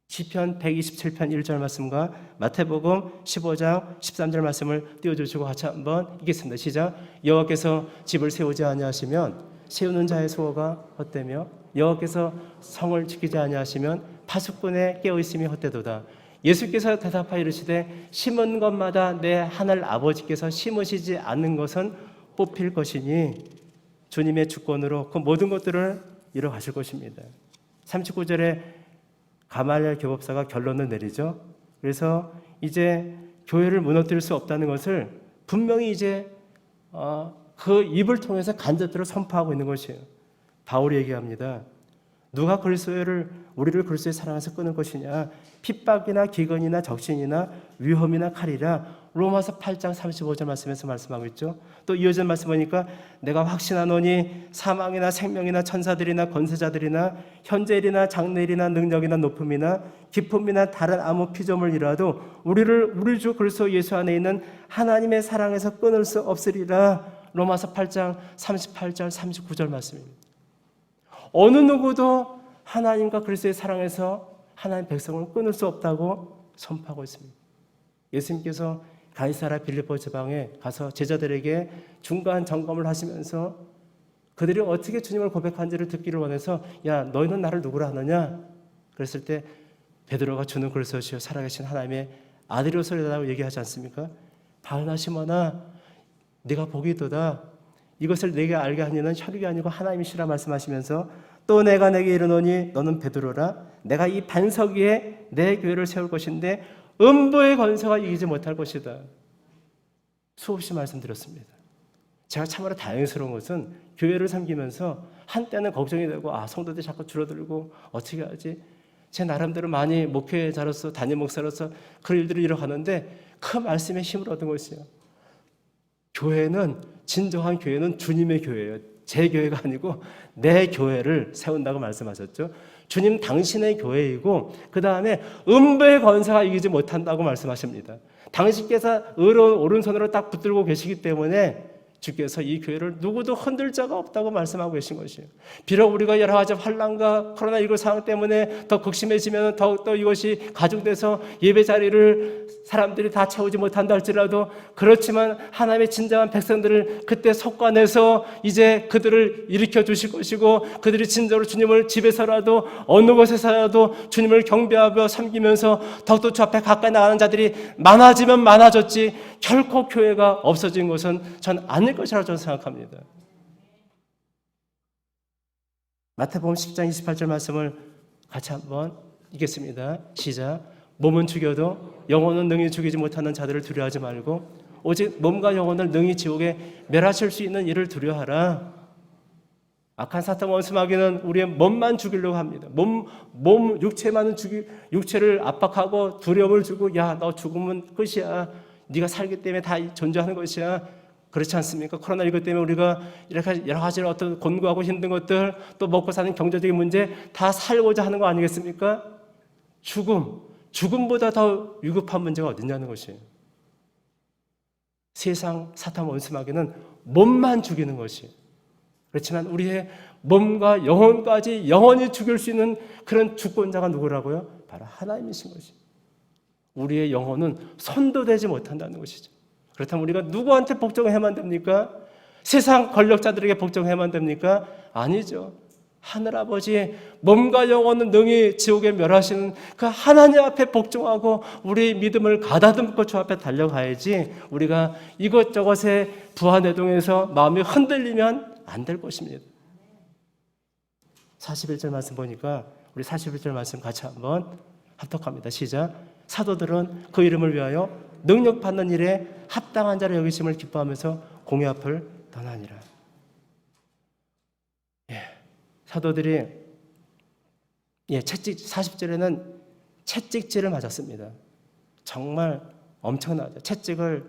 시편 127편 1절 말씀과 마태복음 15장 13절 말씀을 띄워주시고 같이 한번 읽겠습니다. 시작. 여호와께서 집을 세우지 아니하시면 세우는 자의 수고가 헛되며 여호와께서 성을 지키지 아니하시면 파수꾼의 깨어있음이 헛되도다. 예수께서 대답하여 이르시되 심은 것마다 내 하늘 아버지께서 심으시지 않는 것은 뽑힐 것이니 주님의 주권으로 그 모든 것들을 이뤄가실 것입니다. 39절에 가말리엘 교법사가 결론을 내리죠. 그래서 이제 교회를 무너뜨릴 수 없다는 것을 분명히 이제 그 입을 통해서 간접적으로 선포하고 있는 것이에요. 바울이 얘기합니다. 누가 우리를 그리스도의 사랑에서 끊을 것이냐? 핍박이나 기근이나 적신이나 위험이나 칼이라. 로마서 8장 35절 말씀에서 말씀하고 있죠. 또 이어진 말씀 보니까 내가 확신하노니 사망이나 생명이나 천사들이나 권세자들이나 현재일이나 장래일이나 능력이나 높음이나 기쁨이나 다른 아무 피조물이라도 우리를 우리 주 그리스도 예수 안에 있는 하나님의 사랑에서 끊을 수 없으리라. 로마서 8장 38절 39절 말씀입니다. 어느 누구도 하나님과 그리스도의 사랑에서 하나님 백성을 끊을 수 없다고 선포하고 있습니다. 예수님께서 가이사랴 빌립보 지방에 가서 제자들에게 중간 점검을 하시면서 그들이 어떻게 주님을 고백한지를 듣기를 원해서 야, 너희는 나를 누구라 하느냐? 그랬을 때 베드로가 주는 그리스도시요 살아계신 하나님의 아들이오소이다라고 얘기하지 않습니까? 바울아 시몬아 네가 복이 있도다. 이것을 내게 알게 하니는 혈육이 아니고 하나님이시라 말씀하시면서 또 내가 내게 이르노니 너는 베드로라. 내가 이 반석 위에 내 교회를 세울 것인데 음부의 권세가 이기지 못할 것이다. 수없이 말씀드렸습니다. 제가 참으로 다행스러운 것은 교회를 섬기면서 한때는 걱정이 되고 성도들이 자꾸 줄어들고 어떻게 하지? 제 나름대로 많이 목회자로서 담임 목사로서 그런 일들을 이뤄가는데 그 말씀에 힘을 얻은 것이에요. 교회는 진정한 교회는 주님의 교회예요. 제 교회가 아니고 내 교회를 세운다고 말씀하셨죠. 주님 당신의 교회이고 그 다음에 음부의 권세가 이기지 못한다고 말씀하십니다. 당신께서 의로운 오른손으로 딱 붙들고 계시기 때문에 주께서 이 교회를 누구도 흔들 자가 없다고 말씀하고 계신 것이에요. 비록 우리가 여러 가지 환난과 코로나19 상황 때문에 더 극심해지면 더욱더 이것이 가중돼서 예배 자리를 사람들이 다 채우지 못한다 할지라도 그렇지만 하나님의 진정한 백성들을 그때 속아내서 이제 그들을 일으켜 주실 것이고 그들이 진정으로 주님을 집에서라도 어느 곳에서라도 주님을 경배하며 섬기면서 더욱더 주 앞에 가까이 나가는 자들이 많아지면 많아졌지 결코 교회가 없어진 것은 전 아닐 것이라고 저는 생각합니다. 마태복음 10장 28절 말씀을 같이 한번 읽겠습니다. 시작. 몸은 죽여도 영혼은 능히 죽이지 못하는 자들을 두려워하지 말고 오직 몸과 영혼을 능히 지옥에 멸하실 수 있는 이를 두려워하라. 악한 사탄 원수마귀는 우리의 몸만 죽이려고 합니다. 몸 육체만은 육체를 압박하고 두려움을 주고 야, 너 죽으면 끝이야. 네가 살기 때문에 다 존재하는 것이야. 그렇지 않습니까? 코로나19 때문에 우리가 이렇게 여러 가지 어떤 곤고하고 힘든 것들 또 먹고 사는 경제적인 문제 다 살고자 하는 거 아니겠습니까? 죽음보다 더 위급한 문제가 어딨냐는 것이에요. 세상 사탄 원수마귀는 몸만 죽이는 것이에요. 그렇지만 우리의 몸과 영혼까지 영원히 죽일 수 있는 그런 주권자가 누구라고요? 바로 하나님이신 것이에요. 우리의 영혼은 손도 대지 못한다는 것이죠. 그렇다면 우리가 누구한테 복종해야만 됩니까? 세상 권력자들에게 복종해야만 됩니까? 아니죠. 하늘아버지 몸과 영혼은 능히 지옥에 멸하시는 그 하나님 앞에 복종하고 우리 믿음을 가다듬고 주 앞에 달려가야지 우리가 이것저것에 부하내동해서 마음이 흔들리면 안 될 것입니다. 41절 말씀 보니까 우리 41절 말씀 같이 한번 합독합니다. 시작. 사도들은 그 이름을 위하여 능력받는 일에 합당한 자를 여기심을 기뻐하면서 공회 앞을 떠나니라. 사도들이 40절에는 채찍질을 맞았습니다. 정말 엄청나죠. 채찍을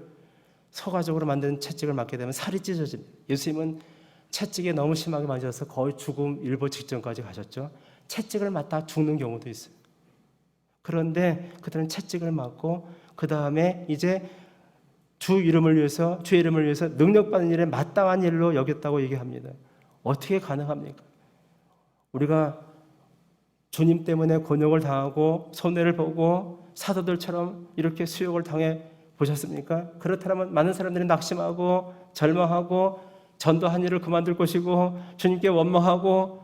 소가적으로 만든 채찍을 맞게 되면 살이 찢어집니다. 예수님은 채찍에 너무 심하게 맞아서 거의 죽음 일보 직전까지 가셨죠. 채찍을 맞다 죽는 경우도 있어요. 그런데 그들은 채찍을 맞고 그 다음에 이제 주의 이름을 위해서 능력받는 일에 마땅한 일로 여겼다고 얘기합니다. 어떻게 가능합니까? 우리가 주님 때문에 곤욕을 당하고 손해를 보고 사도들처럼 이렇게 수욕을 당해 보셨습니까? 그렇다면 많은 사람들이 낙심하고 절망하고 전도한 일을 그만둘 것이고 주님께 원망하고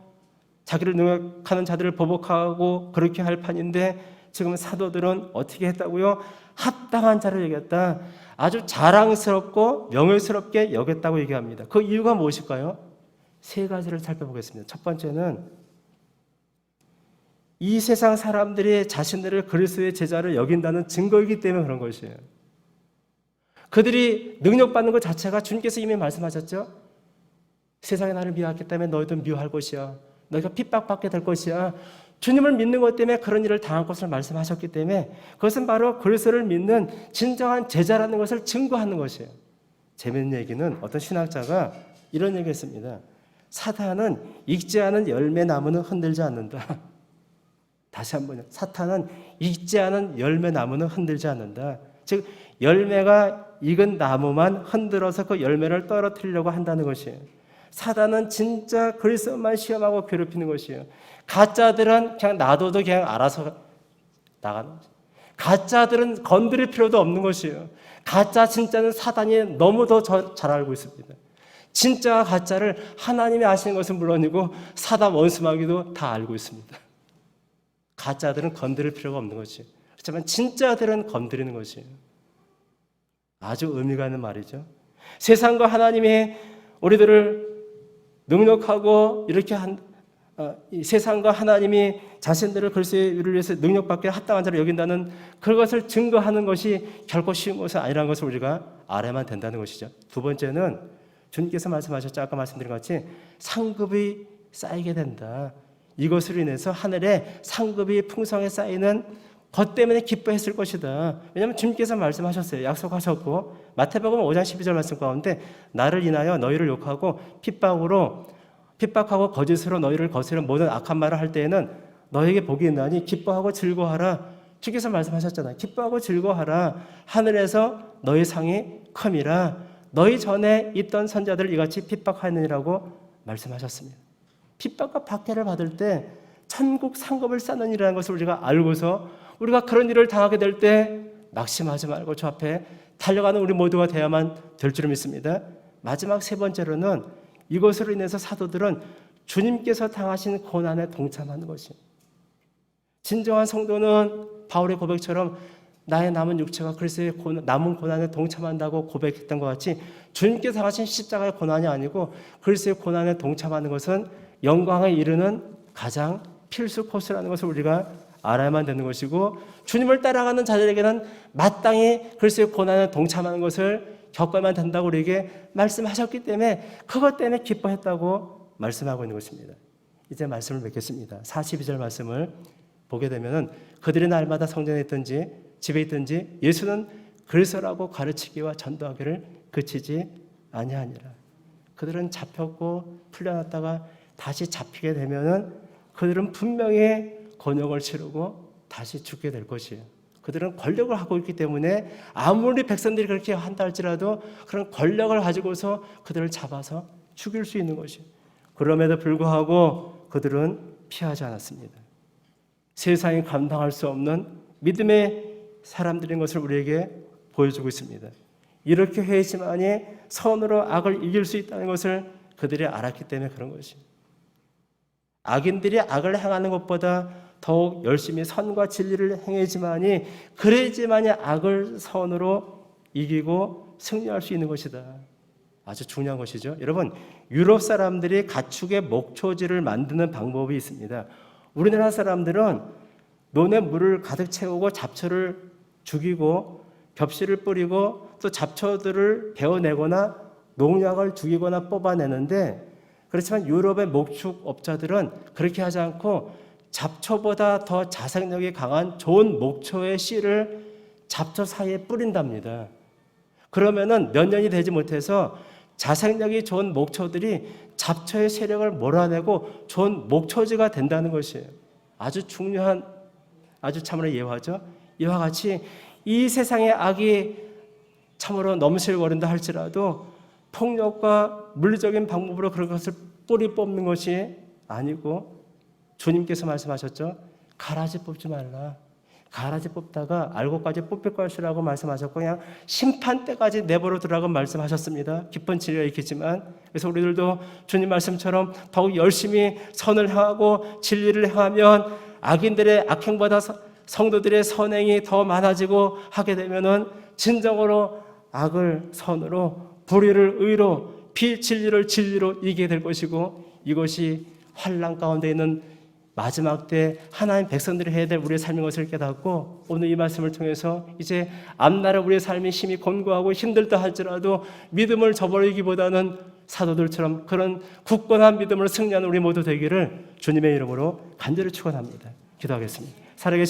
자기를 능욕하는 자들을 보복하고 그렇게 할 판인데 지금 사도들은 어떻게 했다고요? 합당한 자를 여겼다. 아주 자랑스럽고 명예스럽게 여겼다고 얘기합니다. 그 이유가 무엇일까요? 세 가지를 살펴보겠습니다. 첫 번째는 이 세상 사람들이 자신들을 그리스도의 제자를 여긴다는 증거이기 때문에 그런 것이에요. 그들이 능력받는 것 자체가 주님께서 이미 말씀하셨죠. 세상에 나를 미워했기 때문에 너희도 미워할 것이야. 너희가 핍박받게 될 것이야. 주님을 믿는 것 때문에 그런 일을 당할 것을 말씀하셨기 때문에 그것은 바로 그리스도를 믿는 진정한 제자라는 것을 증거하는 것이에요. 재미있는 얘기는 어떤 신학자가 이런 얘기했습니다. 사탄은 익지 않은 열매 나무는 흔들지 않는다. 다시 한번요. 사탄은 익지 않은 열매 나무는 흔들지 않는다. 즉 열매가 익은 나무만 흔들어서 그 열매를 떨어뜨리려고 한다는 것이에요. 사단은 진짜 그리스도만 시험하고 괴롭히는 것이에요. 가짜들은 그냥 놔둬도 그냥 알아서 나가는 것이에요. 가짜들은 건드릴 필요도 없는 것이에요. 가짜 진짜는 사단이 너무 더 잘 알고 있습니다. 진짜와 가짜를 하나님이 아시는 것은 물론이고 사단 원수마귀도 다 알고 있습니다. 가짜들은 건드릴 필요가 없는 것이에요. 그렇지만 진짜들은 건드리는 것이에요. 아주 의미가 있는 말이죠. 세상과 하나님이 우리들을 능력하고 이렇게 이 세상과 하나님이 자신들을 그리스도의 일을 위해서 능력받게 합당한 자를 여긴다는 그것을 증거하는 것이 결코 쉬운 것은 아니라는 것을 우리가 알아야만 된다는 것이죠. 두 번째는 주님께서 말씀하셨죠. 아까 말씀드린 것 같이 상급이 쌓이게 된다. 이것으로 인해서 하늘에 상급이 풍성하게 쌓이는 것 때문에 기뻐했을 것이다. 왜냐하면 주님께서 말씀하셨어요. 약속하셨고 마태복음 5장 12절 말씀 가운데 나를 인하여 너희를 욕하고 핍박하고 거짓으로 너희를 거스르는 모든 악한 말을 할 때에는 너에게 복이 있나니 기뻐하고 즐거워하라. 주께서 말씀하셨잖아요. 기뻐하고 즐거워하라. 하늘에서 너희 상이 큼이라. 너희 전에 있던 선자들을 이같이 핍박하느니라고 말씀하셨습니다. 핍박과 박해를 받을 때 천국 상급을 쌓는 일이라는 것을 우리가 알고서 우리가 그런 일을 당하게 될 때 낙심하지 말고 저 앞에 달려가는 우리 모두가 되어야만 될 줄 믿습니다. 마지막 세 번째로는 이것으로 인해서 사도들은 주님께서 당하신 고난에 동참하는 것입니다. 진정한 성도는 바울의 고백처럼 나의 남은 육체가 그리스도의 남은 고난에 동참한다고 고백했던 것 같이 주님께서 당하신 십자가의 고난이 아니고 그리스도의 고난에 동참하는 것은 영광에 이르는 가장 필수 코스라는 것을 우리가 알아야만 되는 것이고 주님을 따라가는 자들에게는 마땅히 그리스도의 고난에 동참하는 것을 겪어야만 된다고 우리에게 말씀하셨기 때문에 그것 때문에 기뻐했다고 말씀하고 있는 것입니다. 이제 말씀을 맺겠습니다. 42절 말씀을 보게 되면 그들이 날마다 성전에 있든지 집에 있든지 예수는 그리스도라고 가르치기와 전도하기를 그치지 아니하니라. 그들은 잡혔고 풀려났다가 다시 잡히게 되면은 그들은 분명히 곤욕을 치르고 다시 죽게 될 것이에요. 그들은 권력을 하고 있기 때문에 아무리 백성들이 그렇게 한다 할지라도 그런 권력을 가지고서 그들을 잡아서 죽일 수 있는 것이에요. 그럼에도 불구하고 그들은 피하지 않았습니다. 세상이 감당할 수 없는 믿음의 사람들인 것을 우리에게 보여주고 있습니다. 이렇게 해야지만이 선으로 악을 이길 수 있다는 것을 그들이 알았기 때문에 그런 것이에요. 악인들이 악을 행하는 것보다 더욱 열심히 선과 진리를 행해야지만이 그래야지만이 악을 선으로 이기고 승리할 수 있는 것이다. 아주 중요한 것이죠. 여러분, 유럽 사람들이 가축의 목초지를 만드는 방법이 있습니다. 우리나라 사람들은 논에 물을 가득 채우고 잡초를 죽이고 벽실을 뿌리고 또 잡초들을 베어내거나 농약을 죽이거나 뽑아내는데 그렇지만 유럽의 목축업자들은 그렇게 하지 않고 잡초보다 더 자생력이 강한 좋은 목초의 씨를 잡초 사이에 뿌린답니다. 그러면은 몇 년이 되지 못해서 자생력이 좋은 목초들이 잡초의 세력을 몰아내고 좋은 목초지가 된다는 것이에요. 아주 중요한 아주 참으로 예화죠. 이와 같이 이 세상의 악이 참으로 넘실거린다 할지라도 폭력과 물리적인 방법으로 그런 것을 뿌리 뽑는 것이 아니고 주님께서 말씀하셨죠. 가라지 뽑지 말라. 가라지 뽑다가 알고까지 뽑힐 것이라고 말씀하셨고 그냥 심판 때까지 내버려 두라고 말씀하셨습니다. 깊은 진리가 있겠지만 그래서 우리들도 주님 말씀처럼 더욱 열심히 선을 행하고 진리를 행하면 악인들의 악행보다 성도들의 선행이 더 많아지고 하게 되면은 진정으로 악을 선으로 불의를 의로 비진리를 진리로 이기게 될 것이고 이것이 환난 가운데 있는 마지막 때 하나님 백성들이 해야 될 우리의 삶인 것을 깨닫고 오늘 이 말씀을 통해서 이제 앞날에 우리의 삶이 힘이 곤고하고 힘들다 할지라도 믿음을 저버리기보다는 사도들처럼 그런 굳건한 믿음으로 승리하는 우리 모두 되기를 주님의 이름으로 간절히 축원합니다. 기도하겠습니다. 살아계신